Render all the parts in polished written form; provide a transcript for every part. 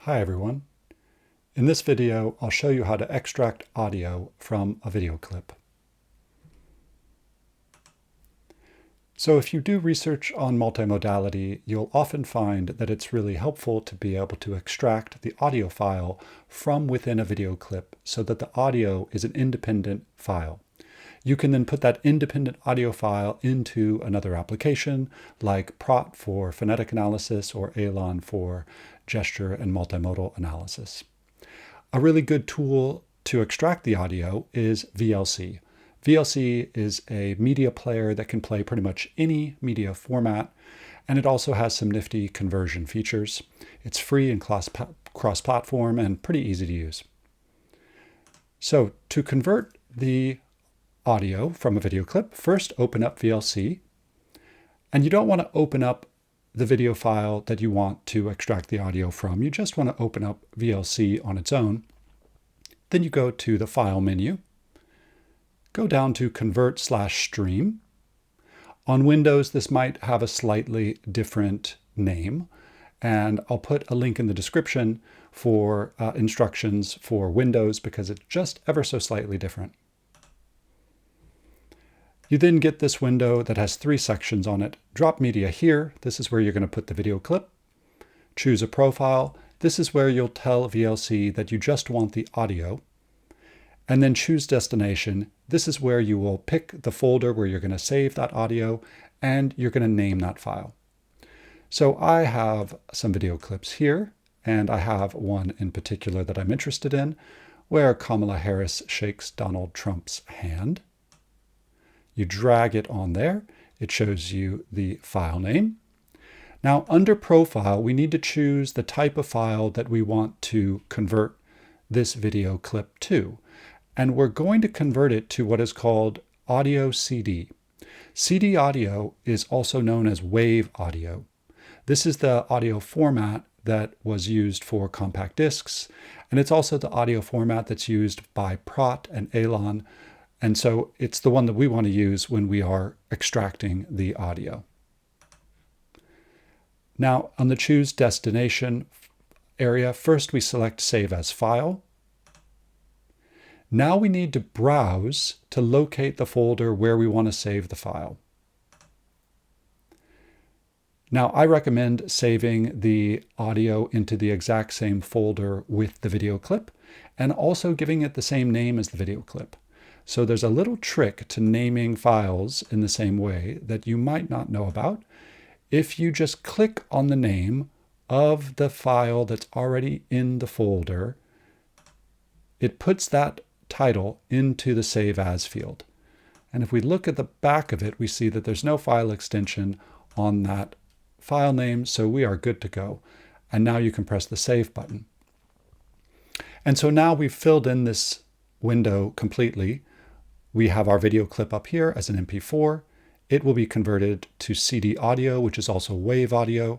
Hi everyone. In this video, I'll show you how to extract audio from a video clip. So if you do research on multimodality, you'll often find that it's really helpful to be able to extract the audio file from within a video clip so that the audio is an independent file. You can then put that independent audio file into another application like Praat for phonetic analysis or ELAN for gesture and multimodal analysis. A really good tool to extract the audio is VLC. VLC is a media player that can play pretty much any media format, and it also has some nifty conversion features. It's free and cross-platform and pretty easy to use. So to convert the audio from a video clip, first open up VLC, and you don't want to open up the video file that you want to extract the audio from. You just want to open up VLC on its own. Then you go to the File menu, go down to Convert/Stream. On Windows, this might have a slightly different name, and I'll put a link in the description for instructions for Windows because it's just ever so slightly different. You then get this window that has three sections on it. Drop media here. This is where you're going to put the video clip. Choose a profile. This is where you'll tell VLC that you just want the audio. And then choose destination. This is where you will pick the folder where you're going to save that audio and you're going to name that file. So I have some video clips here, and I have one in particular that I'm interested in where Kamala Harris shakes Donald Trump's hand. You drag it on there. It shows you the file name. Now under profile, we need to choose the type of file that we want to convert this video clip to. And we're going to convert it to what is called audio CD. CD audio is also known as wave audio. This is the audio format that was used for compact discs. And it's also the audio format that's used by Praat and ELAN. And so it's the one that we want to use when we are extracting the audio. Now on the Choose Destination area, first we select Save as File. Now we need to browse to locate the folder where we want to save the file. Now I recommend saving the audio into the exact same folder with the video clip and also giving it the same name as the video clip. So there's a little trick to naming files in the same way that you might not know about. If you just click on the name of the file that's already in the folder, it puts that title into the Save As field. And if we look at the back of it, we see that there's no file extension on that file name, so we are good to go. And now you can press the Save button. And so now we've filled in this window completely. We have our video clip up here as an MP4. It will be converted to CD audio, which is also wave audio.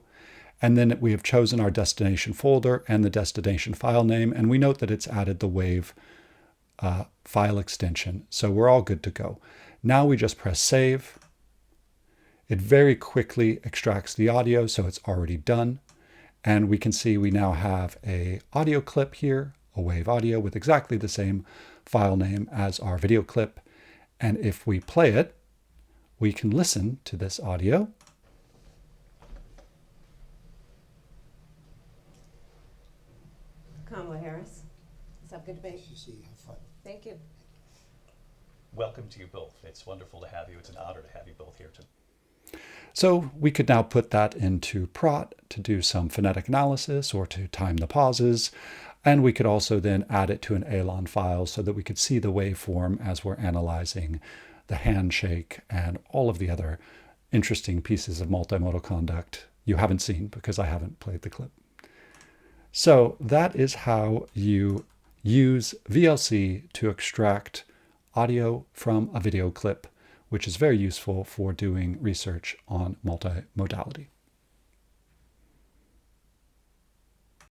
And then we have chosen our destination folder and the destination file name. And we note that it's added the wave file extension. So we're all good to go. Now we just press Save. It very quickly extracts the audio, so it's already done. And we can see we now have an audio clip here, a wave audio with exactly the same file name as our video clip. And if we play it, we can listen to this audio. Kamala Harris. Is that good debate? Thank you. Welcome to you both. It's wonderful to have you. It's an honor to have you both here too. So we could now put that into Praat to do some phonetic analysis or to time the pauses. And we could also then add it to an ELAN file so that we could see the waveform as we're analyzing the handshake and all of the other interesting pieces of multimodal conduct you haven't seen because I haven't played the clip. So that is how you use VLC to extract audio from a video clip, which is very useful for doing research on multimodality.